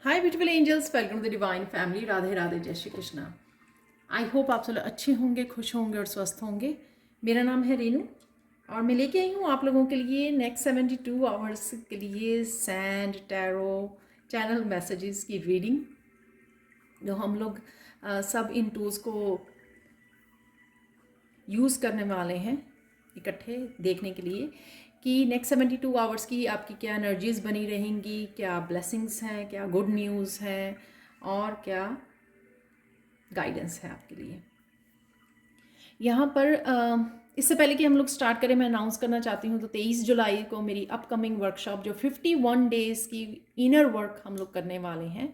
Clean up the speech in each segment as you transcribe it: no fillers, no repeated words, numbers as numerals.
Hi beautiful angels, welcome to the divine family. Radhe Radhe, जय Shri Krishna. I hope आप सब लोग अच्छे होंगे, खुश होंगे और स्वस्थ होंगे। मेरा नाम है रेनू और मैं लेके आई हूँ आप लोगों के लिए नेक्स्ट 72 आवर्स के लिए सैंड टैरो चैनल मैसेजेस की रीडिंग, जो हम लोग सब इन टूल्स को यूज़ करने वाले हैं इकट्ठे देखने के लिए कि नेक्स्ट 72 आवर्स की आपकी क्या एनर्जीज़ बनी रहेंगी, क्या ब्लेसिंग्स हैं, क्या गुड न्यूज़ है और क्या गाइडेंस है आपके लिए। यहाँ पर इससे पहले कि हम लोग स्टार्ट करें, मैं अनाउंस करना चाहती हूँ तो 23 जुलाई को मेरी अपकमिंग वर्कशॉप जो 51 डेज़ की इनर वर्क हम लोग करने वाले हैं,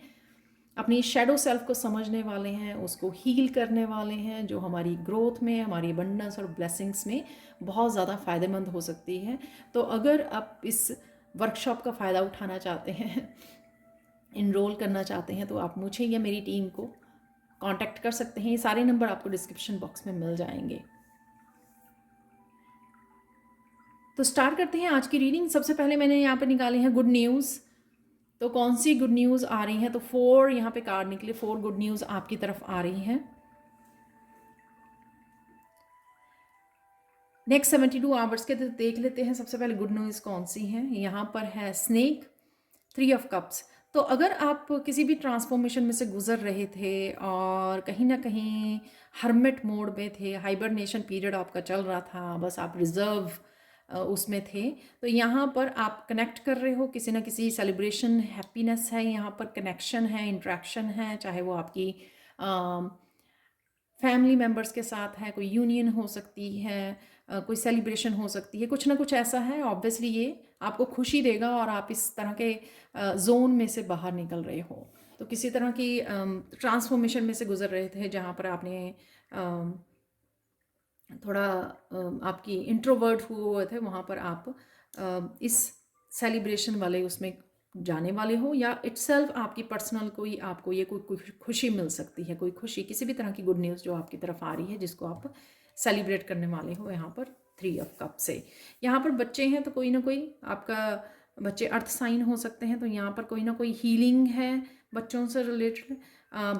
अपनी शेडो सेल्फ को समझने वाले हैं, उसको हील करने वाले हैं, जो हमारी ग्रोथ में, हमारी अबंडेंस और ब्लेसिंग्स में बहुत ज़्यादा फ़ायदेमंद हो सकती है। तो अगर आप इस वर्कशॉप का फ़ायदा उठाना चाहते हैं, इनरोल करना चाहते हैं, तो आप मुझे या मेरी टीम को कांटेक्ट कर सकते हैं। ये सारे नंबर आपको डिस्क्रिप्शन बॉक्स में मिल जाएंगे। तो स्टार्ट करते हैं आज की रीडिंग। सबसे पहले मैंने यहाँ पे निकाले हैं गुड न्यूज़। तो कौन सी गुड न्यूज़ आ रही हैं? तो 4 यहाँ पे कार्ड निकले, 4 गुड न्यूज़ आपकी तरफ आ रही हैं। नेक्स्ट 72 आवर्स के तो देख लेते हैं सबसे पहले गुड न्यूज़ कौन सी हैं। यहाँ पर है स्नेक, 3 ऑफ कप्स। तो अगर आप किसी भी ट्रांसफॉर्मेशन में से गुजर रहे थे और कहीं ना कहीं हर्मिट मोड में थे, हाइबरनेशन पीरियड आपका चल रहा था, बस आप रिजर्व उसमें थे, तो यहाँ पर आप कनेक्ट कर रहे हो, किसी ना किसी सेलिब्रेशन, हैप्पीनेस है, यहाँ पर कनेक्शन है, इंट्रैक्शन है, चाहे वो आपकी फैमिली मेम्बर्स के साथ है, कोई यूनियन हो सकती है, कोई सेलिब्रेशन हो सकती है, कुछ ना कुछ ऐसा है। ऑब्वियसली ये आपको खुशी देगा और आप इस तरह के जोन में से बाहर निकल रहे हो। तो किसी तरह की ट्रांसफॉर्मेशन में से गुजर रहे थे जहाँ पर आपने थोड़ा आपकी इंट्रोवर्ट हुए थे, वहाँ पर आप इस सेलिब्रेशन वाले उसमें जाने वाले हो, या इटसेल्फ आपकी पर्सनल कोई आपको ये कोई खुशी मिल सकती है, कोई खुशी, किसी भी तरह की गुड न्यूज़ जो आपकी तरफ आ रही है जिसको आप सेलिब्रेट करने वाले हो। यहाँ पर 3 ऑफ कप से यहाँ पर बच्चे हैं तो कोई ना कोई आपका बच्चे अर्थ साइन हो सकते हैं, तो यहाँ पर कोई ना कोई हीलिंग है बच्चों से रिलेटेड।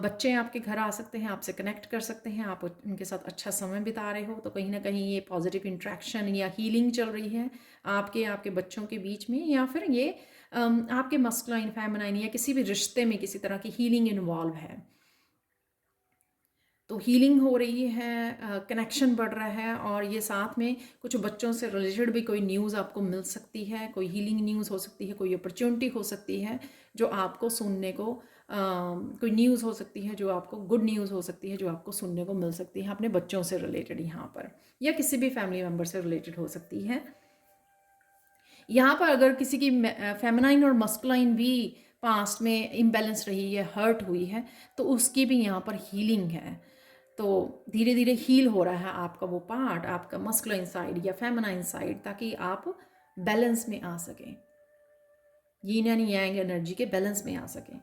बच्चे आपके घर आ सकते हैं, आपसे कनेक्ट कर सकते हैं, आप उनके साथ अच्छा समय बिता रहे हो, तो कहीं ना कहीं ये पॉजिटिव इंट्रैक्शन या हीलिंग चल रही है आपके बच्चों के बीच में, या फिर ये आपके मस्कुलाइन, फेमिनाइन या किसी भी रिश्ते में किसी तरह की हीलिंग इन्वॉल्व है। तो हीलिंग हो रही है, कनेक्शन बढ़ रहा है, और ये साथ में कुछ बच्चों से रिलेटेड भी कोई न्यूज़ आपको मिल सकती है, कोई हीलिंग न्यूज़ हो सकती है, कोई अपॉर्चुनिटी हो सकती है जो आपको सुनने को, कोई न्यूज़ हो सकती है जो आपको, गुड न्यूज़ हो सकती है जो आपको सुनने को मिल सकती है अपने बच्चों से रिलेटेड यहाँ पर, या किसी भी फैमिली मेम्बर से रिलेटेड हो सकती है। यहाँ पर अगर किसी की फेमिनाइन और मस्कुलाइन भी पास्ट में इम्बैलेंस रही है, हर्ट हुई है, तो उसकी भी यहाँ पर हीलिंग है। तो धीरे धीरे हील हो रहा है आपका वो पार्ट, आपका मस्कुलाइन साइड या फेमिनाइन साइड, ताकि आप बैलेंस में आ सकें, यीन एंड यांग एनर्जी के बैलेंस में आ सकें।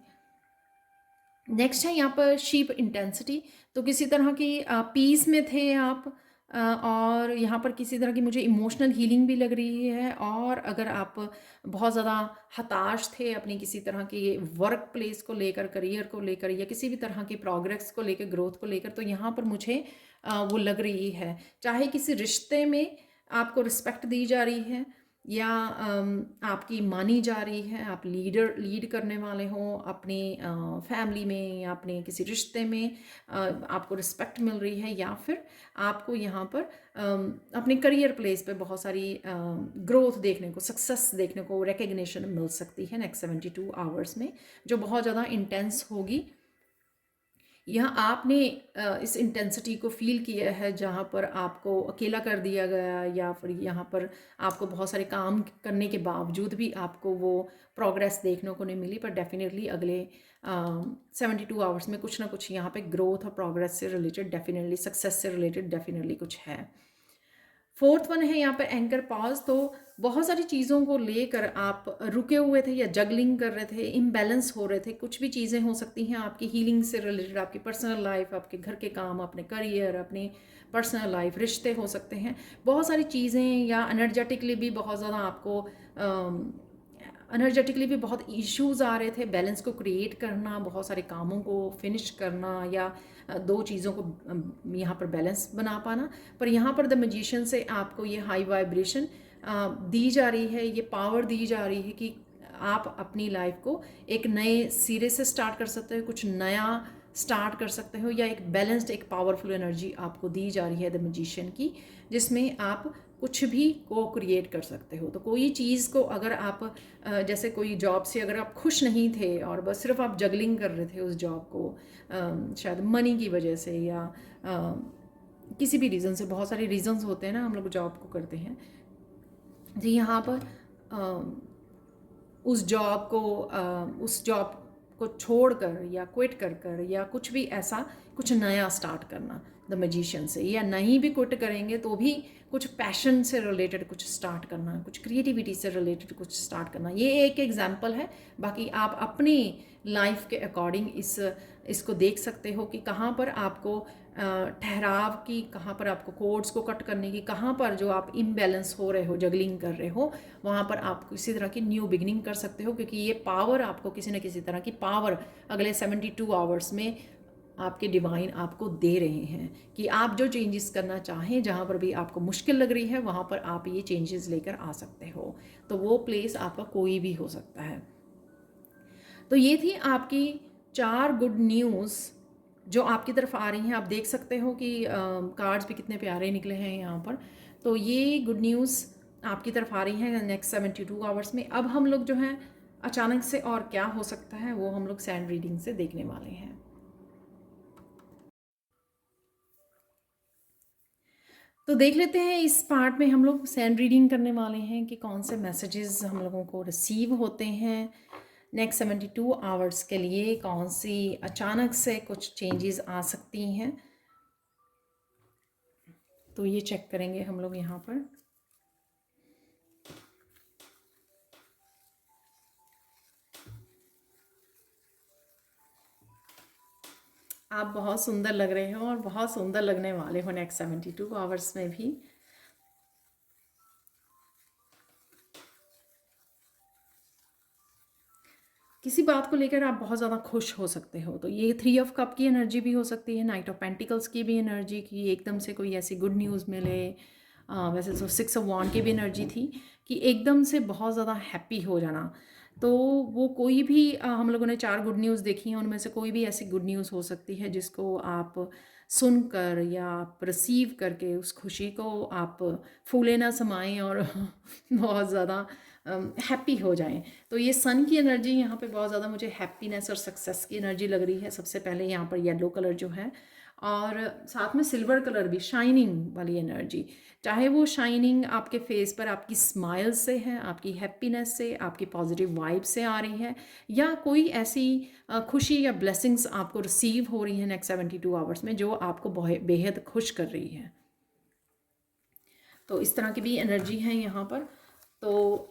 नेक्स्ट है यहाँ पर शीप इंटेंसिटी। तो किसी तरह की पीस में थे आप, और यहाँ पर किसी तरह की मुझे इमोशनल हीलिंग भी लग रही है। और अगर आप बहुत ज़्यादा हताश थे अपनी किसी तरह की वर्क प्लेस को लेकर, करियर को लेकर, या किसी भी तरह की प्रोग्रेस को लेकर, ग्रोथ को लेकर, तो यहाँ पर मुझे वो लग रही है, चाहे किसी रिश्ते में आपको रिस्पेक्ट दी जा रही है या आपकी मानी जा रही है, आप लीड करने वाले हो अपनी फैमिली में या अपने किसी रिश्ते में, आपको रिस्पेक्ट मिल रही है, या फिर आपको यहाँ पर अपने करियर प्लेस पे बहुत सारी ग्रोथ देखने को, सक्सेस देखने को, रिकग्निशन मिल सकती है नेक्स्ट 72 आवर्स में, जो बहुत ज़्यादा इंटेंस होगी। यहाँ आपने इस इंटेंसिटी को फील किया है जहाँ पर आपको अकेला कर दिया गया, या फिर यहाँ पर आपको बहुत सारे काम करने के बावजूद भी आपको वो प्रोग्रेस देखने को नहीं मिली, पर डेफिनेटली अगले 72 आवर्स में कुछ ना कुछ यहाँ पे ग्रोथ और प्रोग्रेस से रिलेटेड, डेफिनेटली सक्सेस से रिलेटेड डेफिनेटली कुछ है। 4th वन है यहाँ पर एंकर पॉज। तो बहुत सारी चीज़ों को लेकर आप रुके हुए थे या जगलिंग कर रहे थे, इम्बैलेंस हो रहे थे। कुछ भी चीज़ें हो सकती हैं आपकी हीलिंग से रिलेटेड, आपकी पर्सनल लाइफ, आपके घर के काम, अपने करियर, अपनी पर्सनल लाइफ, रिश्ते हो सकते हैं, बहुत सारी चीज़ें, या एनर्जेटिकली भी बहुत ज़्यादा आपको एनर्जेटिकली भी बहुत इश्यूज आ रहे थे, बैलेंस को क्रिएट करना, बहुत सारे कामों को फिनिश करना, या दो चीज़ों को यहाँ पर बैलेंस बना पाना। पर यहाँ पर द मैजिशियन से आपको ये हाई वाइब्रेशन दी जा रही है, ये पावर दी जा रही है कि आप अपनी लाइफ को एक नए सिरे से स्टार्ट कर सकते हो, कुछ नया स्टार्ट कर सकते हो, या एक बैलेंस्ड, एक पावरफुल एनर्जी आपको दी जा रही है द मैजिशियन की, जिसमें आप कुछ भी को क्रिएट कर सकते हो। तो कोई चीज़ को अगर आप जैसे कोई जॉब से अगर आप खुश नहीं थे और बस सिर्फ आप जगलिंग कर रहे थे उस जॉब को, शायद मनी की वजह से या किसी भी रीज़न से, बहुत सारे रीज़न्स होते हैं ना हम लोग जॉब को करते हैं। तो यहाँ पर उस जॉब को छोड़कर या क्विट कर या कुछ भी ऐसा कुछ नया स्टार्ट करना द मैजिशियन से, या नहीं भी क्विट करेंगे तो भी कुछ पैशन से रिलेटेड कुछ स्टार्ट करना, कुछ क्रिएटिविटी से रिलेटेड कुछ स्टार्ट करना। ये एक एग्जांपल है, बाकी आप अपनी लाइफ के अकॉर्डिंग इसको देख सकते हो कि कहाँ पर आपको ठहराव की, कहाँ पर आपको कोड्स को कट करने की, कहाँ पर जो आप इम्बैलेंस हो रहे हो, जगलिंग कर रहे हो, वहाँ पर आप किसी तरह की न्यू बिगनिंग कर सकते हो, क्योंकि ये पावर आपको किसी न किसी तरह की पावर अगले 72 आवर्स में आपके डिवाइन आपको दे रहे हैं कि आप जो चेंजेस करना चाहें, जहाँ पर भी आपको मुश्किल लग रही है वहाँ पर आप ये चेंजेस लेकर आ सकते हो। तो वो प्लेस आपका कोई भी हो सकता है। तो ये थी आपकी 4 गुड न्यूज़ जो आपकी तरफ आ रही हैं। आप देख सकते हो कि कार्ड्स भी कितने प्यारे निकले हैं यहाँ पर। तो ये गुड न्यूज़ आपकी तरफ आ रही है नेक्स्ट 72 आवर्स में। अब हम लोग जो हैं अचानक से और क्या हो सकता है वो हम लोग सैंड रीडिंग से देखने वाले हैं। तो देख लेते हैं इस पार्ट में हम लोग सैंड रीडिंग करने वाले हैं कि कौन से मैसेजेस हम लोगों को रिसीव होते हैं नेक्स्ट 72 आवर्स के लिए, कौन सी अचानक से कुछ चेंजेस आ सकती हैं। तो ये चेक करेंगे हम लोग यहाँ पर। आप बहुत सुंदर लग रहे हो और बहुत सुंदर लगने वाले हो नेक्स्ट 72 आवर्स में भी। किसी बात को लेकर आप बहुत ज़्यादा खुश हो सकते हो। तो ये 3 ऑफ कप की एनर्जी भी हो सकती है, नाइट ऑफ पेंटिकल्स की भी एनर्जी की एकदम से कोई ऐसी गुड न्यूज़ मिले। वैसे तो 6 ऑफ वॉन्ड की भी एनर्जी थी कि एकदम से बहुत ज़्यादा हैप्पी हो जाना। तो वो कोई भी हम लोगों ने 4 गुड न्यूज़ देखी हैं, उनमें से कोई भी ऐसी गुड न्यूज़ हो सकती है जिसको आप सुनकर या आप रिसीव करके उस खुशी को आप फूले ना समाएं और बहुत ज़्यादा हैप्पी हो जाएं। तो ये सन की एनर्जी यहाँ पे बहुत ज़्यादा मुझे हैप्पीनेस और सक्सेस की एनर्जी लग रही है। सबसे पहले यहाँ पर येलो कलर जो है, और साथ में सिल्वर कलर भी, शाइनिंग वाली एनर्जी। चाहे वो शाइनिंग आपके फेस पर आपकी स्माइल से है, आपकी हैप्पीनेस से, आपकी पॉजिटिव वाइब से आ रही है, या कोई ऐसी खुशी या ब्लेसिंग्स आपको रिसीव हो रही है नेक्स्ट 72 आवर्स में जो आपको बेहद खुश कर रही है। तो इस तरह की भी एनर्जी है यहाँ पर। तो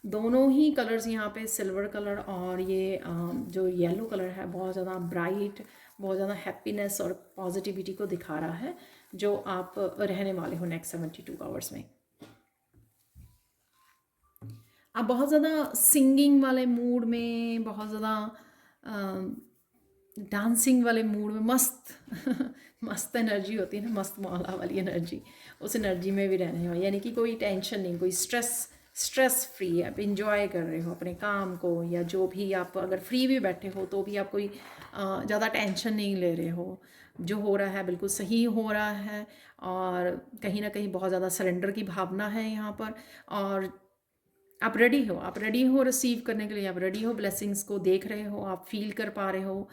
दोनों ही कलर्स यहाँ पे, सिल्वर कलर और ये जो येलो कलर है, बहुत ज़्यादा ब्राइट, बहुत ज़्यादा हैप्पीनेस और पॉजिटिविटी को दिखा रहा है जो आप रहने वाले हो नेक्स्ट 72 आवर्स में। आप बहुत ज़्यादा सिंगिंग वाले मूड में, बहुत ज़्यादा डांसिंग वाले मूड में, मस्त एनर्जी होती है ना, मस्त मौला वाली एनर्जी, उस एनर्जी में भी रहने हो। यानी कि कोई टेंशन नहीं, कोई स्ट्रेस फ्री, आप इंजॉय कर रहे हो अपने काम को, या जो भी आप अगर फ्री भी बैठे हो तो भी आप कोई ज़्यादा टेंशन नहीं ले रहे हो। जो हो रहा है बिल्कुल सही हो रहा है, और कहीं ना कहीं बहुत ज़्यादा सरेंडर की भावना है यहाँ पर। और आप रेडी हो रिसीव करने के लिए, आप रेडी हो, ब्लेसिंग्स को देख रहे हो, आप फील कर पा रहे हो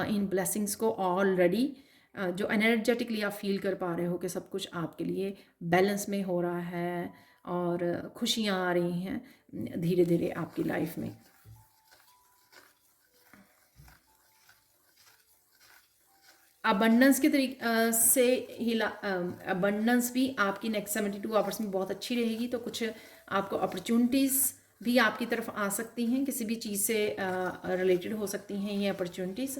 इन ब्लेसिंग्स को ऑलरेडी। जो एनर्जेटिकली आप फील कर पा रहे हो कि सब कुछ आपके लिए बैलेंस में हो रहा है और खुशियाँ आ रही हैं धीरे धीरे आपकी लाइफ में। अबंडेंस के तरीके से ही अबंडेंस भी आपकी नेक्स्ट 72 आवर्स में बहुत अच्छी रहेगी। तो कुछ आपको अपॉर्चुनिटीज़ भी आपकी तरफ आ सकती हैं, किसी भी चीज़ से रिलेटेड हो सकती हैं ये अपॉर्चुनिटीज़।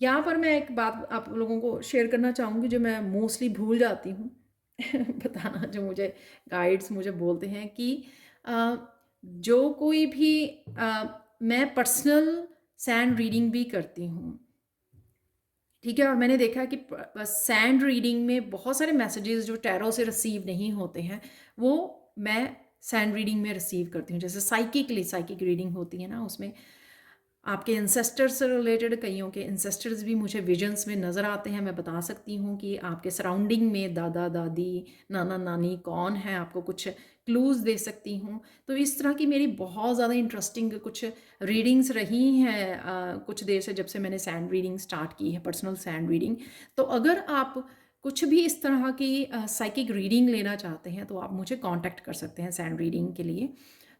यहाँ पर मैं एक बात आप लोगों को शेयर करना चाहूँगी जो मैं मोस्टली भूल जाती हूँ बताना, जो मुझे गाइड्स मुझे बोलते हैं कि जो कोई भी मैं पर्सनल सैंड रीडिंग भी करती हूँ, ठीक है। और मैंने देखा कि सैंड रीडिंग में बहुत सारे मैसेजेस जो टैरो से रिसीव नहीं होते हैं, वो मैं सैंड रीडिंग में रिसीव करती हूँ। जैसे साइकिक रीडिंग होती है ना, उसमें आपके इंसेस्टर्स से रिलेटेड कईयों के इंसेस्टर्स भी मुझे विजन्स में नज़र आते हैं। मैं बता सकती हूँ कि आपके सराउंडिंग में दादा दादी, नाना नानी कौन है, आपको कुछ क्लूज़ दे सकती हूँ। तो इस तरह की मेरी बहुत ज़्यादा इंटरेस्टिंग कुछ रीडिंग्स रही हैं कुछ देर से, जब से मैंने सैंड रीडिंग स्टार्ट की है, पर्सनल सैंड रीडिंग। तो अगर आप कुछ भी इस तरह की साइकिक रीडिंग लेना चाहते हैं तो आप मुझे कांटेक्ट कर सकते हैं सैंड रीडिंग के लिए।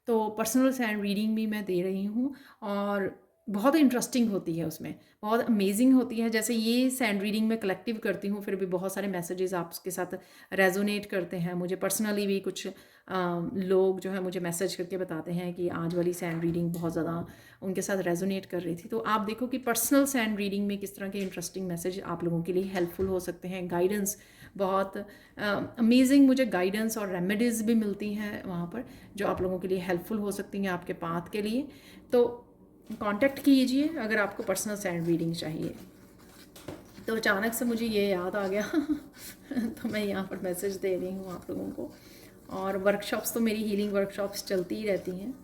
तो पर्सनल सैंड रीडिंग भी मैं दे रही हूँ, और बहुत इंटरेस्टिंग होती है, उसमें बहुत अमेजिंग होती है। जैसे ये सैंड रीडिंग मैं कलेक्टिव करती हूँ, फिर भी बहुत सारे मैसेजेस आपके साथ रेजोनेट करते हैं। मुझे पर्सनली भी कुछ लोग जो है मुझे मैसेज करके बताते हैं कि आज वाली सैंड रीडिंग बहुत ज़्यादा उनके साथ रेजोनेट कर रही थी। तो आप देखो कि पर्सनल सैंड रीडिंग में किस तरह के इंटरेस्टिंग मैसेज आप लोगों के लिए हेल्पफुल हो सकते हैं। गाइडेंस बहुत अमेजिंग, मुझे गाइडेंस और रेमेडीज़ भी मिलती हैं वहाँ पर, जो आप लोगों के लिए हेल्पफुल हो सकती हैं आपके पाथ के लिए। तो कांटेक्ट कीजिए अगर आपको पर्सनल सैंड रीडिंग चाहिए। तो अचानक से मुझे ये याद आ गया तो मैं यहाँ पर मैसेज दे रही हूँ आप लोगों को। और वर्कशॉप्स तो मेरी हीलिंग वर्कशॉप्स चलती ही रहती हैं।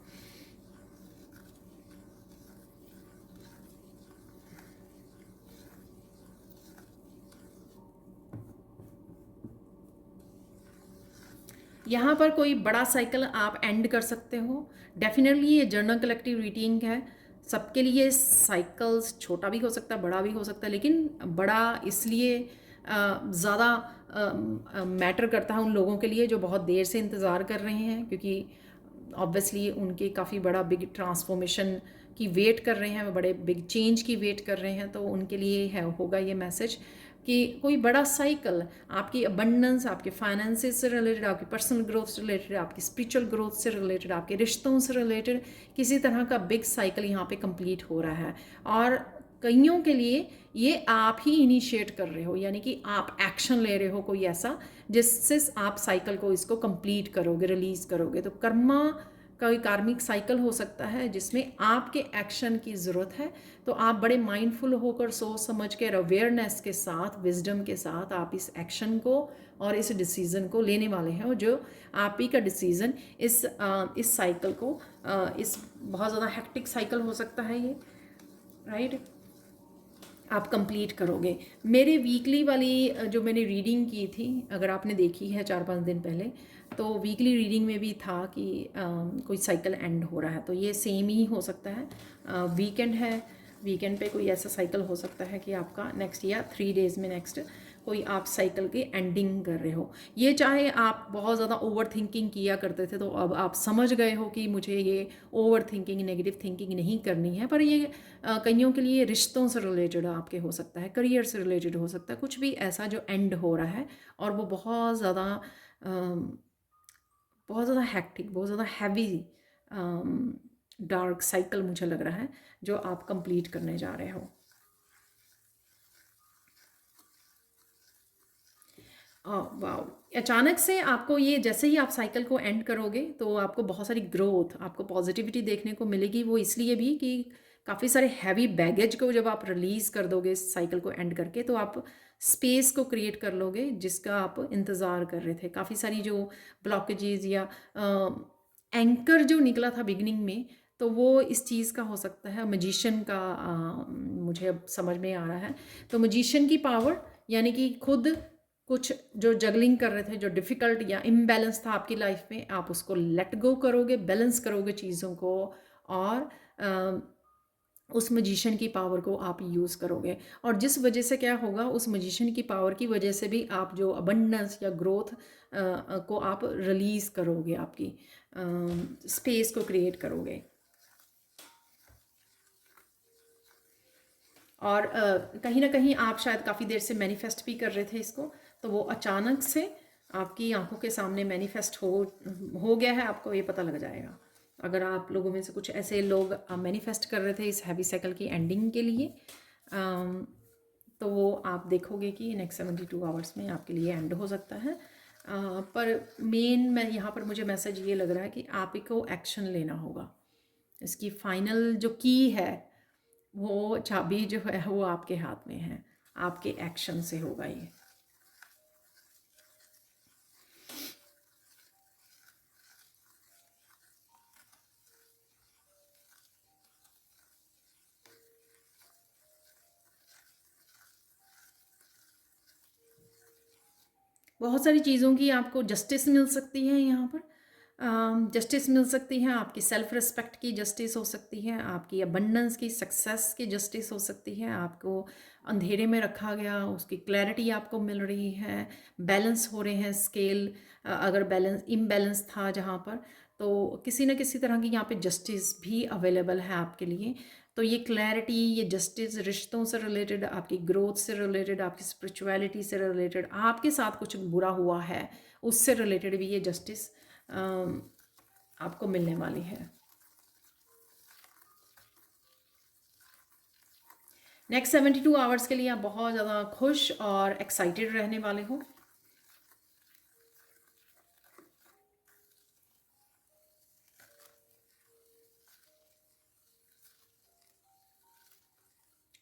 यहाँ पर कोई बड़ा साइकिल आप एंड कर सकते हो। डेफिनेटली ये जर्नल कलेक्टिव रीडिंग है, सबके लिए साइकिल्स छोटा भी हो सकता है, बड़ा भी हो सकता है, लेकिन बड़ा इसलिए ज़्यादा मैटर करता है उन लोगों के लिए जो बहुत देर से इंतज़ार कर रहे हैं, क्योंकि ऑब्वियसली उनके काफ़ी बड़ा बिग ट्रांसफॉर्मेशन की वेट कर रहे हैं, बड़े बिग चेंज की वेट कर रहे हैं। तो उनके लिए है होगा ये मैसेज कि कोई बड़ा साइकिल आपकी अबंडेंस, आपके फाइनेंसेस से रिलेटेड, आपकी पर्सनल ग्रोथ से रिलेटेड, आपकी स्पिरिचुअल ग्रोथ से रिलेटेड, आपके रिश्तों से रिलेटेड किसी तरह का बिग साइकिल यहाँ पे कंप्लीट हो रहा है। और कईयों के लिए ये आप ही इनिशिएट कर रहे हो, यानी कि आप एक्शन ले रहे हो कोई ऐसा जिससे आप साइकिल को इसको कंप्लीट करोगे, रिलीज करोगे। तो कर्मा कोई कार्मिक साइकिल हो सकता है जिसमें आपके एक्शन की ज़रूरत है। तो आप बड़े माइंडफुल होकर, सोच समझ के, अवेयरनेस के साथ, विजडम के साथ आप इस एक्शन को और इस डिसीज़न को लेने वाले हैं, और जो आप ही का डिसीज़न इस साइकिल को, इस बहुत ज़्यादा हेक्टिक साइकिल हो सकता है ये, राइट, आप कंप्लीट करोगे। मेरे वीकली वाली जो मैंने रीडिंग की थी, अगर आपने देखी है 4-5 दिन पहले, तो वीकली रीडिंग में भी था कि कोई साइकिल एंड हो रहा है। तो ये सेम ही हो सकता है, वीकेंड है, वीकेंड पे कोई ऐसा साइकिल हो सकता है कि आपका नेक्स्ट या 3 डेज़ में नेक्स्ट कोई आप साइकिल की एंडिंग कर रहे हो। ये चाहे आप बहुत ज़्यादा ओवर थिंकिंग किया करते थे, तो अब आप समझ गए हो कि मुझे ये ओवर थिंकिंग, नेगेटिव थिंकिंग नहीं करनी है। पर ये कईयों के लिए रिश्तों से रिलेटेड आपके हो सकता है, करियर से रिलेटेड हो सकता है, कुछ भी ऐसा जो एंड हो रहा है, और वो बहुत ज़्यादा हैक्टिक, बहुत ज़्यादा हैवी डार्क साइकिल मुझे लग रहा है जो आप कंप्लीट करने जा रहे हो। वाओ, अचानक से आपको ये, जैसे ही आप साइकिल को एंड करोगे तो आपको बहुत सारी ग्रोथ, आपको पॉजिटिविटी देखने को मिलेगी। वो इसलिए भी कि काफ़ी सारे हैवी बैगेज को जब आप रिलीज़ कर दोगे इस साइकिल को एंड करके, तो आप स्पेस को क्रिएट कर लोगे जिसका आप इंतज़ार कर रहे थे। काफ़ी सारी जो ब्लॉकेजेस या एंकर जो निकला था बिगिनिंग में, तो वो इस चीज़ का हो सकता है, मजिशियन का, मुझे अब समझ में आ रहा है। तो मजिशियन की पावर, यानी कि खुद कुछ जो जगलिंग कर रहे थे, जो डिफ़िकल्ट या इम्बैलेंस था आपकी लाइफ में, आप उसको लेट गो करोगे, बैलेंस करोगे चीज़ों को, और उस मजिशियन की पावर को आप यूज़ करोगे। और जिस वजह से क्या होगा, उस मजिशियन की पावर की वजह से भी आप जो अबंडेंस या ग्रोथ को आप रिलीज़ करोगे, आपकी स्पेस को क्रिएट करोगे। और कहीं ना कहीं आप शायद काफ़ी देर से मैनिफेस्ट भी कर रहे थे इसको, तो वो अचानक से आपकी आंखों के सामने मैनिफेस्ट हो गया है, आपको ये पता लग जाएगा। अगर आप लोगों में से कुछ ऐसे लोग मैनिफेस्ट कर रहे थे इस हैवी साइकिल की एंडिंग के लिए, तो वो आप देखोगे कि नेक्स्ट 72 आवर्स में आपके लिए एंड हो सकता है। पर मेन मैं यहाँ पर मुझे मैसेज ये लग रहा है कि आप ही को एक्शन लेना होगा। इसकी फाइनल जो की है, वो चाबी जो है वो आपके हाथ में है, आपके एक्शन से होगा ये। बहुत सारी चीज़ों की आपको जस्टिस मिल सकती है यहाँ पर। जस्टिस मिल सकती है, आपकी सेल्फ रिस्पेक्ट की जस्टिस हो सकती है, आपकी अबंडेंस की, सक्सेस की जस्टिस हो सकती है। आपको अंधेरे में रखा गया उसकी क्लैरिटी आपको मिल रही है, बैलेंस हो रहे हैं स्केल। अगर बैलेंस इम्बैलेंस था जहाँ पर, तो किसी न किसी तरह की यहाँ पे जस्टिस भी अवेलेबल है आपके लिए। तो ये क्लैरिटी, ये जस्टिस रिश्तों से रिलेटेड, आपकी ग्रोथ से रिलेटेड, आपकी स्पिरिचुअलिटी से रिलेटेड, आपके साथ कुछ बुरा हुआ है उससे रिलेटेड भी ये जस्टिस आपको मिलने वाली है। नेक्स्ट 72 आवर्स के लिए आप बहुत ज़्यादा खुश और एक्साइटेड रहने वाले हो।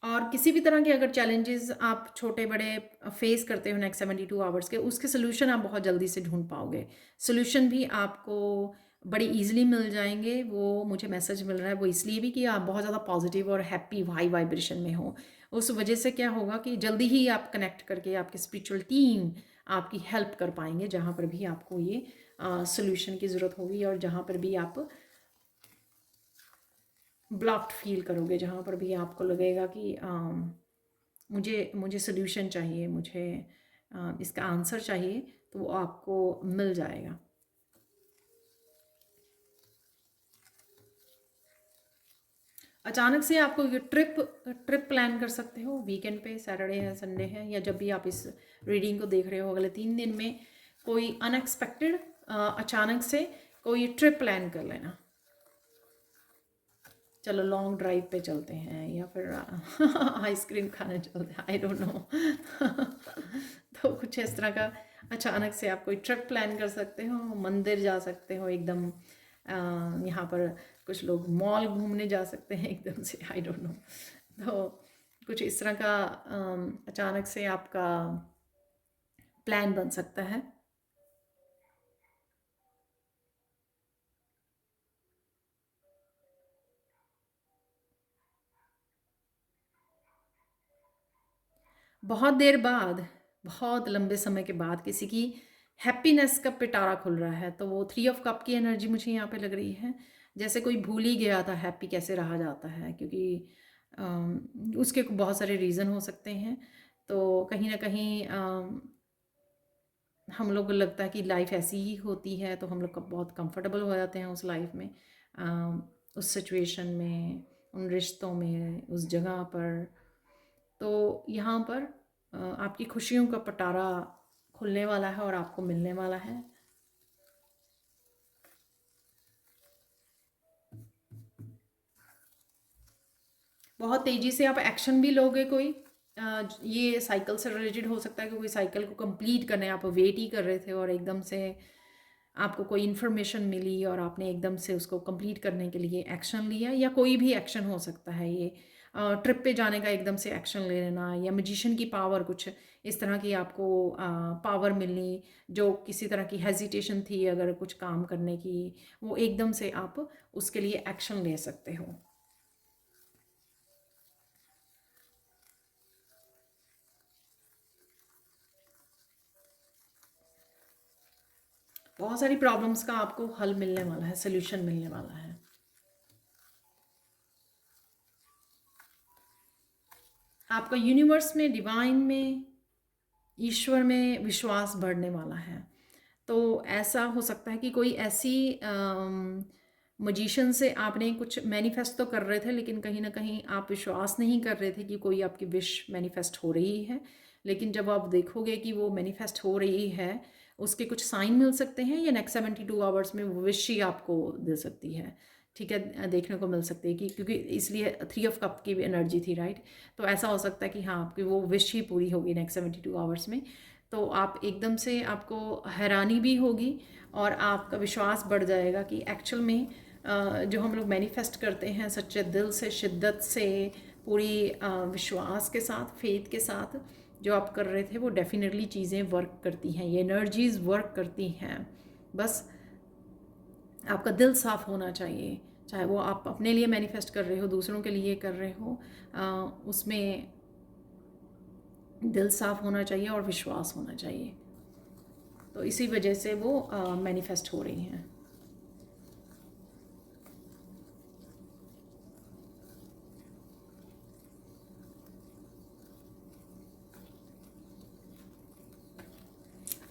और किसी भी तरह के अगर चैलेंजेस आप छोटे बड़े फेस करते हो नेक्स्ट 72 आवर्स के, उसके सोल्यूशन आप बहुत जल्दी से ढूंढ पाओगे। सोल्यूशन भी आपको बड़ी इजीली मिल जाएंगे। वो मुझे मैसेज मिल रहा है वो इसलिए भी कि आप बहुत ज़्यादा पॉजिटिव और हैप्पी हाई वाइब्रेशन में हो। उस वजह से क्या होगा कि जल्दी ही आप कनेक्ट करके आपकी स्पिरिचुअल टीम आपकी हेल्प कर पाएंगे, जहाँ पर भी आपको ये सोल्यूशन की ज़रूरत होगी और जहाँ पर भी आप ब्लॉक्ड फील करोगे, जहाँ पर भी आपको लगेगा कि मुझे मुझे सोल्यूशन चाहिए, मुझे इसका आंसर चाहिए, तो वो आपको मिल जाएगा। अचानक से आपको ये ट्रिप प्लान कर सकते हो वीकेंड पे, सैटरडे है, संडे है, या जब भी आप इस रीडिंग को देख रहे हो अगले 3 दिन में कोई अनएक्सपेक्टेड अचानक से कोई ट्रिप प्लान कर लेना। चलो लॉन्ग ड्राइव पे चलते हैं, या फिर आइसक्रीम खाने चलते हैं, आई डोंट नो। तो कुछ इस तरह का अचानक से आप कोई ट्रिप प्लान कर सकते हो, मंदिर जा सकते हो एकदम। यहाँ पर कुछ लोग मॉल घूमने जा सकते हैं एकदम से, आई डोंट नो। तो कुछ इस तरह का अचानक से आपका प्लान बन सकता है। बहुत देर बाद, बहुत लंबे समय के बाद किसी की हैप्पीनेस का पिटारा खुल रहा है, तो वो 3 ऑफ कप की एनर्जी मुझे यहाँ पे लग रही है। जैसे कोई भूल ही गया था हैप्पी कैसे रहा जाता है, क्योंकि उसके बहुत सारे रीज़न हो सकते हैं। तो कहीं ना कहीं हम लोग को लगता है कि लाइफ ऐसी ही होती है, तो हम लोग बहुत कंफर्टेबल हो जाते हैं उस लाइफ में, उस सिचुएशन में, उन रिश्तों में, उस जगह पर। तो यहाँ पर आपकी खुशियों का पटारा खुलने वाला है और आपको मिलने वाला है। बहुत तेज़ी से आप एक्शन भी लोगे कोई। ये साइकिल से रिलेटेड हो सकता है कि कोई साइकिल को कंप्लीट करने आप वेट ही कर रहे थे और एकदम से आपको कोई इन्फॉर्मेशन मिली और आपने एकदम से उसको कंप्लीट करने के लिए एक्शन लिया, या कोई भी एक्शन हो सकता है ये। ट्रिप पे जाने का एकदम से एक्शन ले लेना, या मैजिशियन की पावर, कुछ इस तरह की आपको पावर मिलनी, जो किसी तरह की हेजिटेशन थी अगर कुछ काम करने की, वो एकदम से आप उसके लिए एक्शन ले सकते हो। बहुत सारी प्रॉब्लम्स का आपको हल मिलने वाला है, सोल्यूशन मिलने वाला है। आपका यूनिवर्स में, डिवाइन में, ईश्वर में विश्वास बढ़ने वाला है। तो ऐसा हो सकता है कि कोई ऐसी मजिशियन से आपने कुछ मैनिफेस्ट तो कर रहे थे, लेकिन कहीं ना कहीं आप विश्वास नहीं कर रहे थे कि कोई आपकी विश मैनिफेस्ट हो रही है। लेकिन जब आप देखोगे कि वो मैनिफेस्ट हो रही है, उसके कुछ साइन मिल सकते हैं, या नेक्स्ट 72 आवर्स में वो विश ही आपको दे सकती है। ठीक है, देखने को मिल सकती है कि क्योंकि इसलिए 3 ऑफ कप की भी एनर्जी थी, राइट। तो ऐसा हो सकता है कि हाँ, आपकी वो विश ही पूरी होगी नेक्स्ट 72 आवर्स में। तो आप एकदम से आपको हैरानी भी होगी और आपका विश्वास बढ़ जाएगा कि एक्चुअल में जो हम लोग मैनिफेस्ट करते हैं सच्चे दिल से, शिद्दत से, पूरी विश्वास के साथ, फेथ के साथ जो आप कर रहे थे, वो डेफिनेटली चीज़ें वर्क करती हैं, ये एनर्जीज़ वर्क करती हैं। बस आपका दिल साफ़ होना चाहिए, चाहे वो आप अपने लिए मैनिफेस्ट कर रहे हो, दूसरों के लिए कर रहे हो, उसमें दिल साफ़ होना चाहिए और विश्वास होना चाहिए। तो इसी वजह से वो मैनिफेस्ट हो रही हैं।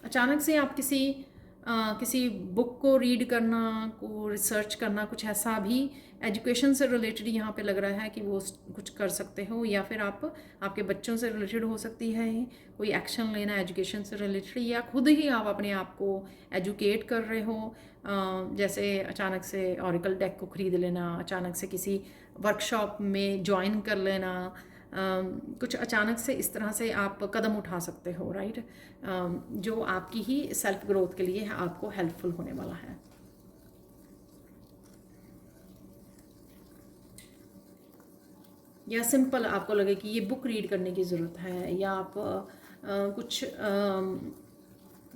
अचानक से आप किसी बुक को रीड करना, को रिसर्च करना, कुछ ऐसा भी एजुकेशन से रिलेटेड यहाँ पे लग रहा है कि वो कुछ कर सकते हो, या फिर आप आपके बच्चों से रिलेटेड हो सकती है, कोई एक्शन लेना एजुकेशन से रिलेटेड, या खुद ही आप अपने आप को एजुकेट कर रहे हो। जैसे अचानक से ऑरिकल डेक को ख़रीद लेना, अचानक से किसी वर्कशॉप में ज्वाइन कर लेना, कुछ अचानक से इस तरह से आप कदम उठा सकते हो, राइट, जो आपकी ही सेल्फ ग्रोथ के लिए आपको हेल्पफुल होने वाला है। या सिंपल आपको लगे कि ये बुक रीड करने की ज़रूरत है, या आप कुछ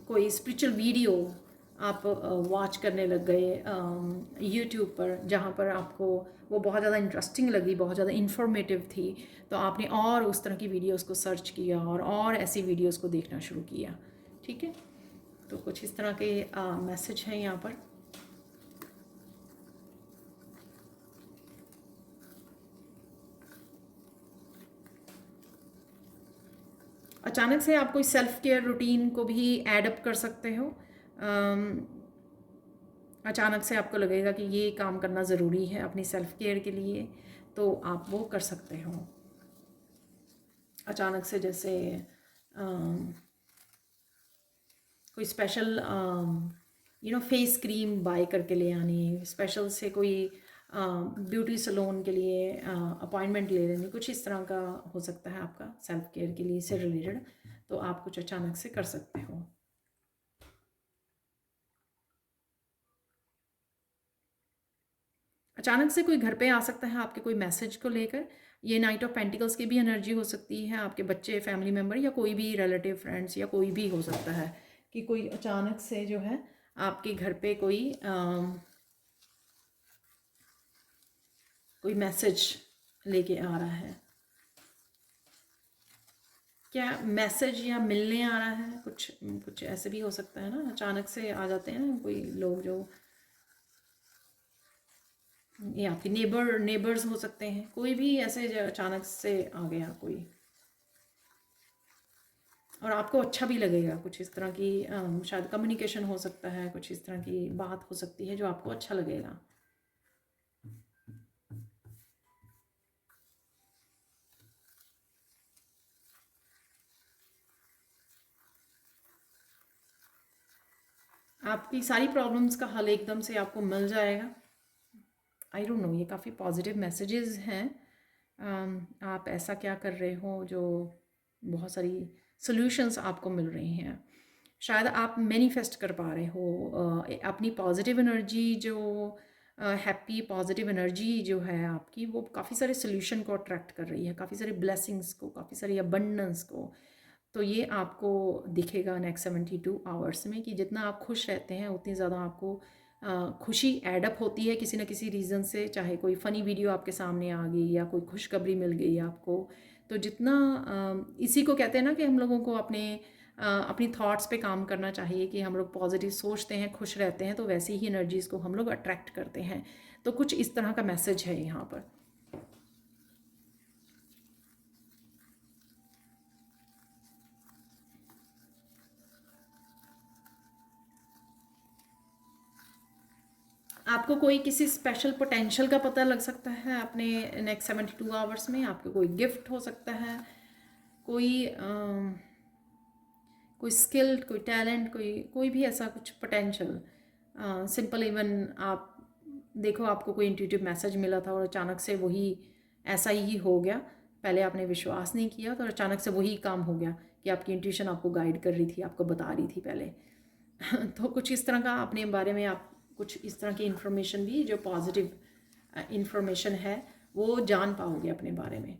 कोई स्पिरिचुअल वीडियो आप वॉच करने लग गए यूट्यूब पर, जहाँ पर आपको वो बहुत ज़्यादा इंटरेस्टिंग लगी, बहुत ज़्यादा इन्फॉर्मेटिव थी, तो आपने और उस तरह की वीडियोस को सर्च किया और ऐसी वीडियोस को देखना शुरू किया। ठीक है, तो कुछ इस तरह के मैसेज हैं यहाँ पर। अचानक से आप कोई सेल्फ केयर रूटीन को भी एडअप कर सकते हो। अचानक से आपको लगेगा कि ये काम करना ज़रूरी है अपनी सेल्फ केयर के लिए, तो आप वो कर सकते हो। अचानक से जैसे कोई स्पेशल फेस क्रीम बाय करके ले आनी, स्पेशल से कोई ब्यूटी सलोन के लिए अपॉइंटमेंट ले लेनी, कुछ इस तरह का हो सकता है आपका सेल्फ केयर के लिए से रिलेटेड, तो आप कुछ अचानक से कर सकते हो। अचानक से कोई घर पे आ सकता है आपके कोई मैसेज को लेकर। ये नाइट ऑफ पेंटिकल्स की भी एनर्जी हो सकती है, आपके बच्चे, फैमिली मेम्बर, या कोई भी रिलेटिव, फ्रेंड्स, या कोई भी हो सकता है कि कोई अचानक से जो है आपके घर पे कोई मैसेज लेके आ रहा है। क्या मैसेज या मिलने आ रहा है, कुछ कुछ ऐसे भी हो सकता है ना, अचानक से आ जाते हैं ना कोई लोग, जो ये आपके नेबर्स हो सकते हैं, कोई भी ऐसे अचानक से आ गया कोई, और आपको अच्छा भी लगेगा। कुछ इस तरह की शायद कम्युनिकेशन हो सकता है, कुछ इस तरह की बात हो सकती है जो आपको अच्छा लगेगा। आपकी सारी प्रॉब्लम्स का हल एकदम से आपको मिल जाएगा। आई डोंट नो, ये काफ़ी पॉजिटिव मैसेजेस हैं। आप ऐसा क्या कर रहे हो जो बहुत सारी सॉल्यूशंस आपको मिल रही हैं। शायद आप मैनिफेस्ट कर पा रहे हो अपनी पॉजिटिव एनर्जी, जो हैप्पी पॉजिटिव एनर्जी जो है आपकी, वो काफ़ी सारे सॉल्यूशन को अट्रैक्ट कर रही है, काफ़ी सारे ब्लेसिंग्स को, काफ़ी सारी अबंडेंस को। तो ये आपको दिखेगा नेक्स्ट 72 आवर्स में कि जितना आप खुश रहते हैं उतनी ज़्यादा आपको खुशी एडअप होती है किसी न किसी रीज़न से, चाहे कोई फ़नी वीडियो आपके सामने आ गई या कोई खुशखबरी मिल गई आपको। तो जितना इसी को कहते हैं ना कि हम लोगों को अपनी थॉट्स पे काम करना चाहिए, कि हम लोग पॉजिटिव सोचते हैं, खुश रहते हैं, तो वैसी ही एनर्जीज़ को हम लोग अट्रैक्ट करते हैं। तो कुछ इस तरह का मैसेज है यहाँ पर। आपको कोई किसी स्पेशल पोटेंशियल का पता लग सकता है अपने नेक्स्ट 72 आवर्स में। आपको कोई गिफ्ट हो सकता है, कोई स्किल, कोई टैलेंट, कोई भी ऐसा कुछ पोटेंशियल। सिंपल इवन आप देखो, आपको कोई इंट्यूटिव मैसेज मिला था और अचानक से वही ऐसा ही हो गया। पहले आपने विश्वास नहीं किया तो अचानक से वही काम हो गया, कि आपकी इंट्यूशन आपको गाइड कर रही थी, आपको बता रही थी पहले। तो कुछ इस तरह का अपने बारे में आप कुछ इस तरह की इन्फॉर्मेशन भी जो पॉजिटिव इन्फॉर्मेशन है वो जान पाओगे अपने बारे में।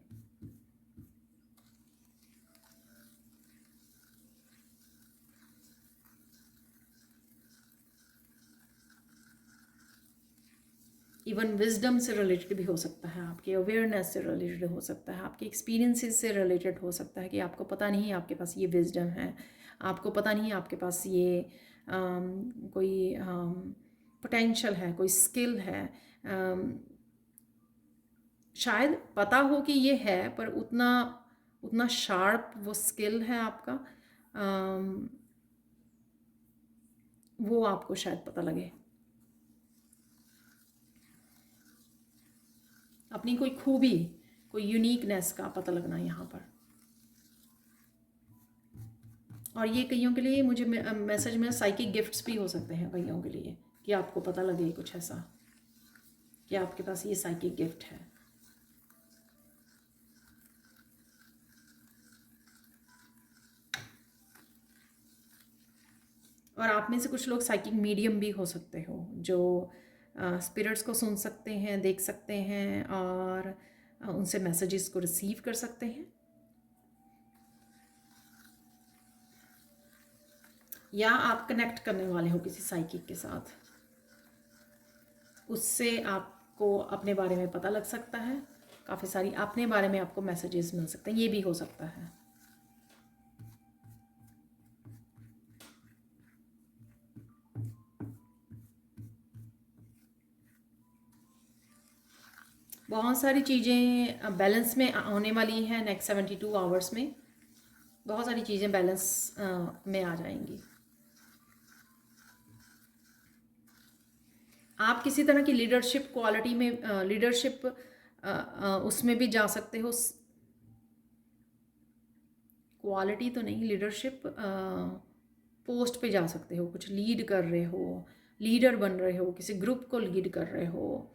इवन विजडम से रिलेटेड भी हो सकता है, आपके अवेयरनेस से रिलेटेड हो सकता है, आपके एक्सपीरियंसेस से रिलेटेड हो सकता है कि आपको पता नहीं आपके पास ये विजडम है, आपको पता नहीं आपके पास ये कोई पोटेंशियल है, कोई स्किल है। शायद पता हो कि ये है पर उतना उतना शार्प वो स्किल है आपका, वो आपको शायद पता लगे। अपनी कोई खूबी, कोई यूनिकनेस का पता लगना यहाँ पर। और ये कईयों के लिए मुझे मैसेज में साइकिक गिफ्ट्स भी हो सकते हैं कईयों के लिए, कि आपको पता लगे कुछ ऐसा कि आपके पास ये साइकिक गिफ्ट है। और आप में से कुछ लोग साइकिक मीडियम भी हो सकते हो, जो स्पिरिट्स को सुन सकते हैं, देख सकते हैं और उनसे मैसेजेस को रिसीव कर सकते हैं। या आप कनेक्ट करने वाले हो किसी साइकिक के साथ, उससे आपको अपने बारे में पता लग सकता है, काफ़ी सारी अपने बारे में आपको मैसेजेस मिल सकते हैं, ये भी हो सकता है। बहुत सारी चीज़ें बैलेंस में होने वाली हैं नेक्स्ट 72 आवर्स में, बहुत सारी चीज़ें बैलेंस में आ जाएंगी। आप किसी तरह की लीडरशिप क्वालिटी में, लीडरशिप उसमें भी जा सकते हो, क्वालिटी तो नहीं, लीडरशिप पोस्ट पे जा सकते हो, कुछ लीड कर रहे हो, लीडर बन रहे हो, किसी ग्रुप को लीड कर रहे हो,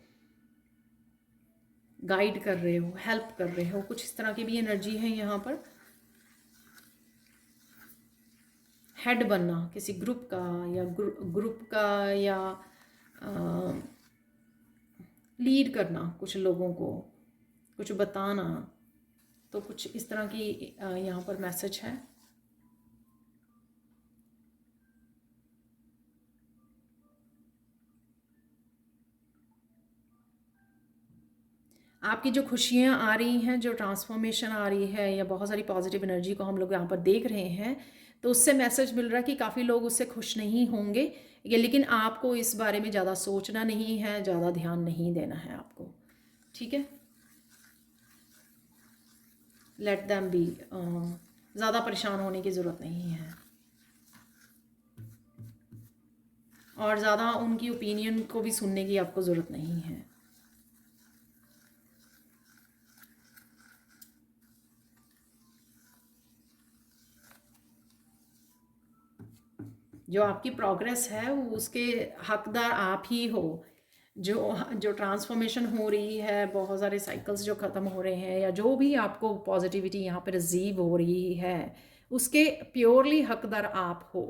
गाइड कर रहे हो, हेल्प कर रहे हो, कुछ इस तरह की भी एनर्जी है यहाँ पर। हेड बनना किसी ग्रुप का, या ग्रुप का, या लीड करना कुछ लोगों को, कुछ बताना, तो कुछ इस तरह की यहाँ पर मैसेज है। आपकी जो खुशियाँ आ रही हैं, जो ट्रांसफॉर्मेशन आ रही है, या बहुत सारी पॉजिटिव एनर्जी को हम लोग यहाँ पर देख रहे हैं, तो उससे मैसेज मिल रहा है कि काफ़ी लोग उससे खुश नहीं होंगे, लेकिन आपको इस बारे में ज़्यादा सोचना नहीं है, ज़्यादा ध्यान नहीं देना है आपको, ठीक है। लेट देम बी, ज़्यादा परेशान होने की ज़रूरत नहीं है, और ज़्यादा उनकी ओपिनियन को भी सुनने की आपको ज़रूरत नहीं है। जो आपकी प्रोग्रेस है उसके हकदार आप ही हो। जो जो ट्रांसफॉर्मेशन हो रही है, बहुत सारे साइकिल्स जो ख़त्म हो रहे हैं, या जो भी आपको पॉजिटिविटी यहाँ पे रिसीव हो रही है, उसके प्योरली हकदार आप हो,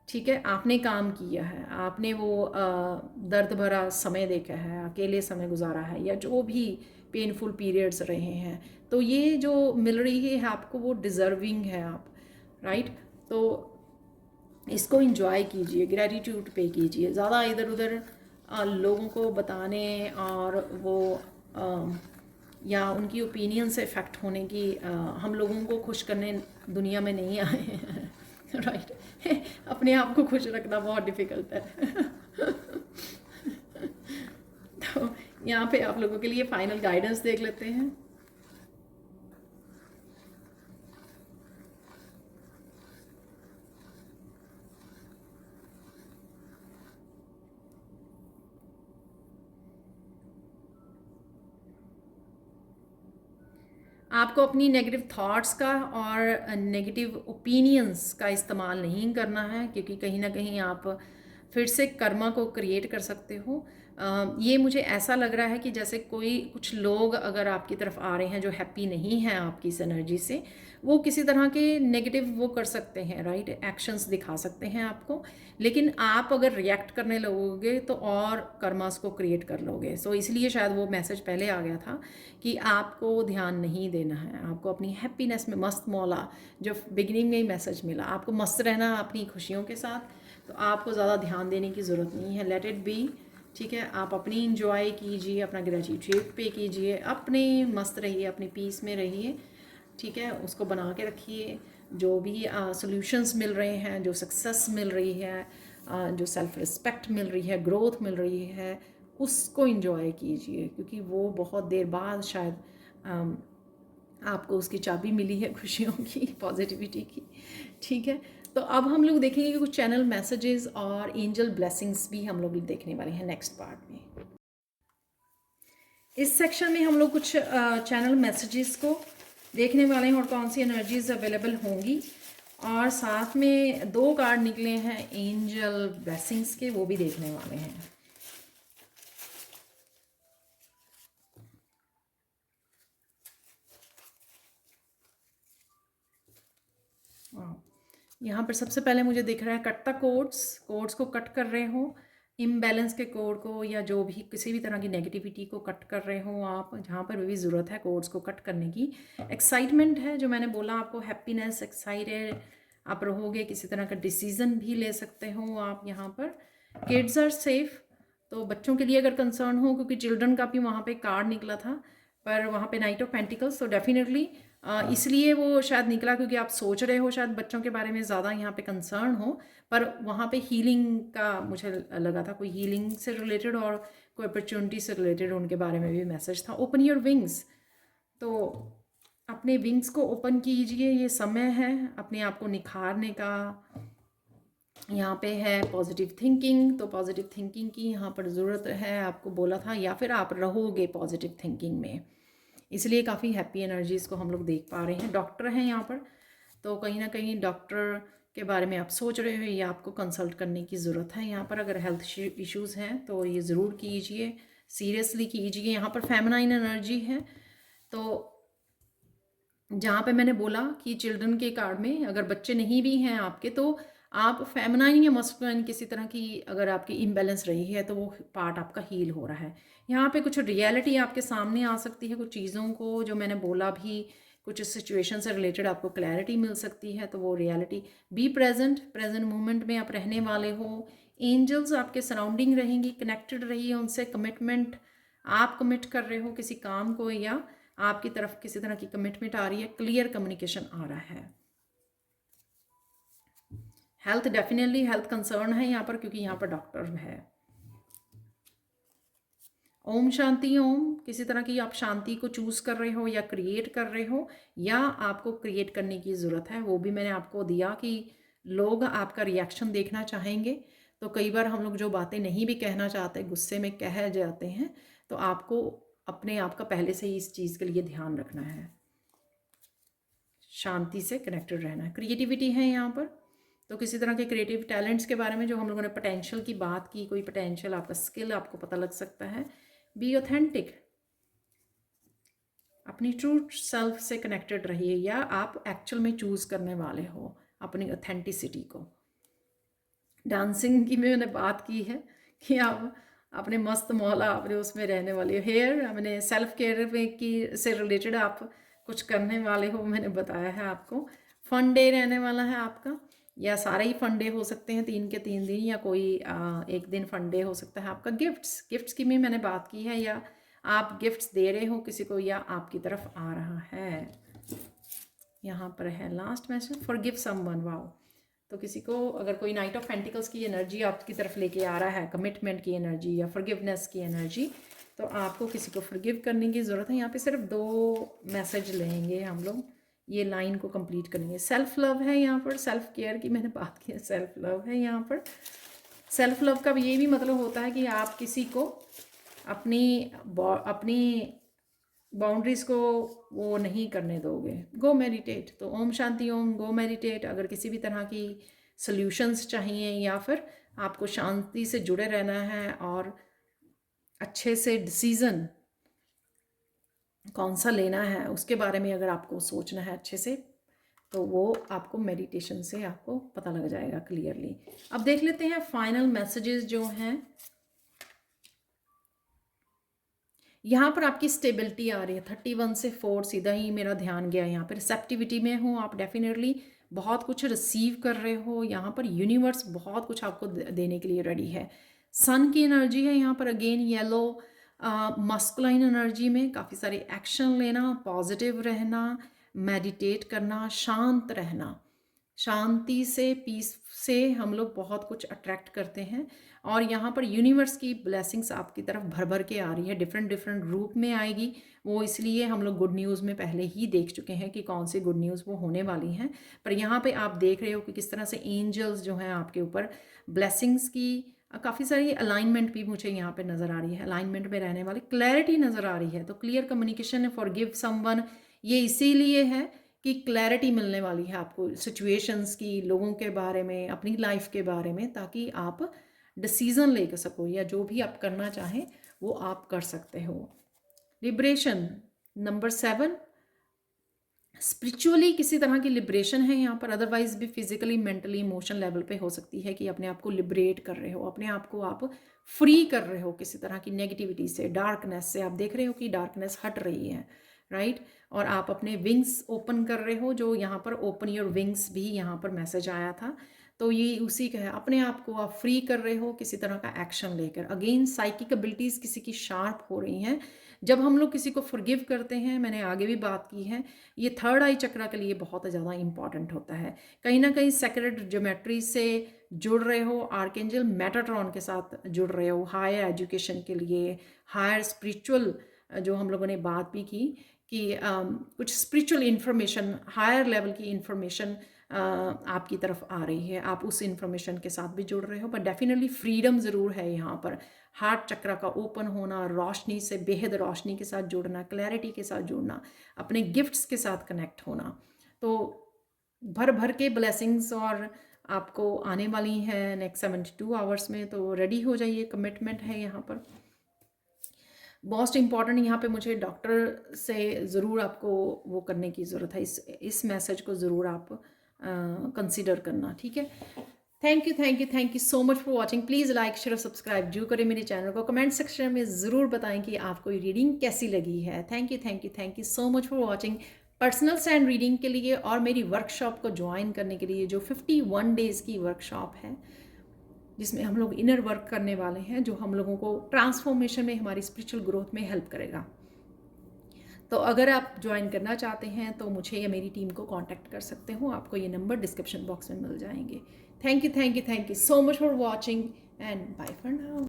ठीक है। आपने काम किया है, आपने वो दर्द भरा समय देखा है, अकेले समय गुजारा है, या जो भी पेनफुल पीरियड्स रहे हैं, तो ये जो मिल रही है आपको वो डिज़र्विंग है आप, राइट। तो इसको इंजॉय कीजिए, ग्रेटिट्यूड पे कीजिए, ज़्यादा इधर उधर लोगों को बताने और वो या उनकी ओपिनियन से इफ़ेक्ट होने की, हम लोगों को खुश करने दुनिया में नहीं आए हैं, राइट। अपने आप को खुश रखना बहुत डिफ़िकल्ट है। तो यहाँ पे आप लोगों के लिए फाइनल गाइडेंस देख लेते हैं। आपको अपनी नेगेटिव थॉट्स का और नेगेटिव ओपिनियंस का इस्तेमाल नहीं करना है, क्योंकि कहीं ना कहीं आप फिर से कर्मा को क्रिएट कर सकते हो। ये मुझे ऐसा लग रहा है कि जैसे कोई कुछ लोग अगर आपकी तरफ आ रहे हैं जो हैप्पी नहीं हैं आपकी इस एनर्जी से, वो किसी तरह के नेगेटिव वो कर सकते हैं, राइट, एक्शंस दिखा सकते हैं आपको। लेकिन आप अगर रिएक्ट करने लगोगे तो और कर्मास को क्रिएट कर लोगे। सो इसलिए शायद वो मैसेज पहले आ गया था कि आपको ध्यान नहीं देना है, आपको अपनी हैप्पीनेस में मस्त मौला, जो बिगिनिंग में ही मैसेज मिला, आपको मस्त रहना अपनी खुशियों के साथ। तो आपको ज़्यादा ध्यान देने की ज़रूरत नहीं है, लेट इट बी। ठीक है, आप अपनी इंजॉय कीजिए, अपना ग्रेटिट्यूड पे कीजिए, अपने मस्त रहिए, अपनी पीस में रहिए। ठीक है, उसको बना के रखिए। जो भी सॉल्यूशंस मिल रहे हैं, जो सक्सेस मिल रही है, जो सेल्फ रिस्पेक्ट मिल रही है, ग्रोथ मिल रही है, उसको इंजॉय कीजिए, क्योंकि वो बहुत देर बाद शायद आपको उसकी चाबी मिली है खुशियों की, पॉजिटिविटी की। ठीक है, तो अब हम लोग देखेंगे कि कुछ चैनल मैसेजेस और एंजल ब्लेसिंग्स भी हम लोग देखने वाले हैं नेक्स्ट पार्ट में। इस सेक्शन में हम लोग कुछ चैनल मैसेजेस को देखने वाले हैं और कौन सी एनर्जीज अवेलेबल होंगी, और साथ में 2 कार्ड निकले हैं एंजल ब्लेसिंग्स के, वो भी देखने वाले हैं। यहाँ पर सबसे पहले मुझे दिख रहा है कटता कोड्स को कट कर रहे हो, इम्बैलेंस के कोड को, या जो भी किसी भी तरह की नेगेटिविटी को कट कर रहे हो आप, जहाँ पर भी ज़रूरत है कोड्स को कट करने की। एक्साइटमेंट है, जो मैंने बोला आपको, हैप्पीनेस, एक्साइटेड आप रहोगे, किसी तरह का डिसीज़न भी ले सकते हो आप यहाँ पर। किड्स आर सेफ, तो बच्चों के लिए अगर कंसर्न हो, क्योंकि चिल्ड्रन का भी वहाँ पे कार्ड निकला था, पर वहाँ पे नाइट ऑफ पेंटिकल्स, तो डेफिनेटली इसलिए वो शायद निकला क्योंकि आप सोच रहे हो शायद बच्चों के बारे में ज़्यादा यहाँ पे कंसर्न हो। पर वहाँ पे हीलिंग का मुझे लगा था, कोई हीलिंग से रिलेटेड और कोई अपॉर्चुनिटी से रिलेटेड उनके बारे में भी मैसेज था। ओपन योर विंग्स, तो अपने विंग्स को ओपन कीजिए, ये समय है अपने आप को निखारने का। यहाँ पे है पॉजिटिव थिंकिंग, तो पॉजिटिव थिंकिंग की यहाँ पर ज़रूरत है, आपको बोला था, या फिर आप रहोगे पॉजिटिव थिंकिंग में, इसलिए काफ़ी हैप्पी एनर्जीज़ को हम लोग देख पा रहे हैं। डॉक्टर हैं यहाँ पर, तो कहीं ना कहीं डॉक्टर के बारे में आप सोच रहे हो या आपको कंसल्ट करने की ज़रूरत है यहाँ पर। अगर हेल्थ इश्यूज़ हैं तो ये ज़रूर कीजिए, सीरियसली कीजिए। यहाँ पर फेमिनाइन एनर्जी है, तो जहाँ पे मैंने बोला कि चिल्ड्रन के कार्ड में अगर बच्चे नहीं भी हैं आपके, तो आप फेमिनाइन या मस्कुलाइन किसी तरह की अगर आपकी इम्बैलेंस रही है तो वो पार्ट आपका हील हो रहा है। यहाँ पे कुछ रियलिटी आपके सामने आ सकती है, कुछ चीज़ों को जो मैंने बोला भी, कुछ सिचुएशन से रिलेटेड आपको क्लैरिटी मिल सकती है, तो वो रियलिटी। बी प्रेजेंट मोमेंट में आप रहने वाले हो। एंजल्स आपके सराउंडिंग रहेंगी, कनेक्टेड रहिए उनसे। कमिटमेंट, आप कमिट कर रहे हो किसी काम को, या आपकी तरफ किसी तरह की कमिटमेंट आ रही है, क्लियर कम्युनिकेशन आ रहा है। हेल्थ, डेफिनेटली हेल्थ कंसर्न है यहाँ पर, क्योंकि यहाँ पर डॉक्टर है। ओम शांति ओम, किसी तरह की आप शांति को चूज कर रहे हो या क्रिएट कर रहे हो, या आपको क्रिएट करने की ज़रूरत है। वो भी मैंने आपको दिया कि लोग आपका रिएक्शन देखना चाहेंगे, तो कई बार हम लोग जो बातें नहीं भी कहना चाहते, गुस्से में कह जाते हैं, तो आपको अपने आप का पहले से ही इस चीज़ के लिए ध्यान रखना है, शांति से कनेक्टेड रहना है। क्रिएटिविटी है यहाँ पर, तो किसी तरह के क्रिएटिव टैलेंट्स के बारे में जो हम लोगों ने पोटेंशियल की बात की, कोई पोटेंशियल आपका स्किल आपको पता लग सकता है। बी ऑथेंटिक, अपनी ट्रू सेल्फ से कनेक्टेड रहिए, या आप एक्चुअल में चूज करने वाले हो अपनी ऑथेंटिसिटी को। डांसिंग की मैंने बात की है कि आप अपने मस्त मौला अपने उसमें रहने वाले हो। हेयर, मैंने सेल्फ केयर में की से रिलेटेड आप कुछ करने वाले हो, मैंने बताया है आपको। फन डे रहने वाला है आपका, या सारे ही फन डे हो सकते हैं, 3 के 3 दिन, या कोई एक दिन फन डे हो सकता है आपका। गिफ्ट्स की भी मैंने बात की है, या आप गिफ्ट्स दे रहे हो किसी को, या आपकी तरफ आ रहा है। यहाँ पर है last message, forgive someone. Wow, तो किसी को अगर कोई नाइट ऑफ पेंटिकल्स की एनर्जी आपकी तरफ लेके आ रहा है, कमिटमेंट की एनर्जी या फॉरगिवनेस की एनर्जी, तो आपको किसी को फॉरगिव करने की ज़रूरत है। यहाँ पे सिर्फ 2 मैसेज लेंगे हम लोग, ये लाइन को कंप्लीट करेंगे। सेल्फ लव है यहाँ पर, सेल्फ केयर की मैंने बात की है, सेल्फ लव है यहाँ पर। सेल्फ लव का ये भी मतलब होता है कि आप किसी को अपनी बाउंड्रीज को वो नहीं करने दोगे। गो मेडिटेट, तो ओम शांति ओम, गो मेडिटेट। अगर किसी भी तरह की सॉल्यूशंस चाहिए, या फिर आपको शांति से जुड़े रहना है और अच्छे से डिसीज़न कौन सा लेना है उसके बारे में अगर आपको सोचना है अच्छे से, तो वो आपको मेडिटेशन से आपको पता लग जाएगा क्लियरली। अब देख लेते हैं फाइनल मैसेजेस जो हैं। यहाँ पर आपकी स्टेबिलिटी आ रही है 31 से 4, सीधा ही मेरा ध्यान गया यहाँ पर। रिसेप्टिविटी में हो आप, डेफिनेटली बहुत कुछ रिसीव कर रहे हो। यहाँ पर यूनिवर्स बहुत कुछ आपको देने के लिए रेडी है। सन की एनर्जी है यहाँ पर, अगेन येलो मस्कुलाइन एनर्जी में काफ़ी सारे एक्शन लेना, पॉजिटिव रहना, मेडिटेट करना, शांत रहना। शांति से, पीस से हम लोग बहुत कुछ अट्रैक्ट करते हैं। और यहाँ पर यूनिवर्स की ब्लेसिंग्स आपकी तरफ भर भर के आ रही है, डिफरेंट डिफरेंट रूप में आएगी। वो इसलिए हम लोग गुड न्यूज़ में पहले ही देख चुके हैं कि कौन सी गुड न्यूज़ वो होने वाली हैं। पर यहाँ पे आप देख रहे हो कि किस तरह से एंजल्स जो हैं आपके ऊपर ब्लेसिंग्स की काफ़ी सारी अलाइनमेंट भी मुझे यहाँ पे नज़र आ रही है। अलाइनमेंट में रहने वाली क्लैरिटी नज़र आ रही है। तो क्लियर कम्युनिकेशन है, फॉरगिव समवन, ये इसीलिए है कि क्लैरिटी मिलने वाली है आपको सिचुएशंस की, लोगों के बारे में, अपनी लाइफ के बारे में, ताकि आप डिसीज़न ले सको या जो भी आप करना चाहें वो आप कर सकते हो। लिबरेशन नंबर 7, स्पिरिचुअली किसी तरह की लिबरेशन है यहाँ पर, अदरवाइज भी फिजिकली, मेंटली, इमोशन लेवल पे हो सकती है कि अपने आप को लिबरेट कर रहे हो, अपने आप को आप फ्री कर रहे हो किसी तरह की नेगेटिविटी से, डार्कनेस से। आप देख रहे हो कि डार्कनेस हट रही है, राइट। और आप अपने विंग्स ओपन कर रहे हो, जो यहाँ पर ओपन योर विंग्स भी यहाँ पर मैसेज आया था, तो ये उसी का है। अपने आप को आप फ्री कर रहे हो किसी तरह का एक्शन लेकर। अगेन साइकिक एबिलिटीज़ किसी की शार्प हो रही हैं। जब हम लोग किसी को फॉरगिव करते हैं, मैंने आगे भी बात की है, ये थर्ड आई चक्रा के लिए बहुत ज़्यादा इंपॉर्टेंट होता है। कहीं ना कहीं सेक्रेड ज्योमेट्री से जुड़ रहे हो, आर्कएंजल मेटाट्रॉन के साथ जुड़ रहे हो, हायर एजुकेशन के लिए, हायर स्पिरिचुअल, जो हम लोगों ने बात भी की कि कुछ स्पिरिचुअल इन्फॉर्मेशन, हायर लेवल की इन्फॉर्मेशन आपकी तरफ आ रही है, आप उस इन्फॉर्मेशन के साथ भी जुड़ रहे हो। बट डेफिनेटली फ्रीडम ज़रूर है यहाँ पर। हार्ट चक्र का ओपन होना, रोशनी से, बेहद रोशनी के साथ जुड़ना, क्लैरिटी के साथ जुड़ना, अपने गिफ्ट्स के साथ कनेक्ट होना, तो भर भर के ब्लेसिंग्स और आपको आने वाली हैं नेक्स्ट 72 आवर्स में। तो रेडी हो जाइए, कमिटमेंट है यहाँ पर। मोस्ट इम्पॉर्टेंट यहाँ पे मुझे डॉक्टर से ज़रूर आपको वो करने की ज़रूरत है, इस मैसेज को ज़रूर आप कंसीडर करना, ठीक है। Thank you so much for watching. Please like, share, subscribe जो करें मेरे चैनल को। कमेंट सेक्शन में ज़रूर बताएं कि आपको ये रीडिंग कैसी लगी है। Thank you so much for watching. Personal sand reading के लिए और मेरी वर्कशॉप को ज्वाइन करने के लिए, जो 51 डेज़ की वर्कशॉप है, जिसमें हम लोग इनर वर्क करने वाले हैं, जो हम लोगों को ट्रांसफॉर्मेशन में, हमारी स्पिरिचुअल ग्रोथ में हेल्प करेगा। तो अगर आप ज्वाइन करना चाहते हैं तो मुझे या मेरी टीम को कांटेक्ट कर सकते हो। आपको ये नंबर डिस्क्रिप्शन बॉक्स में मिल जाएंगे। Thank you so much for watching and bye for now.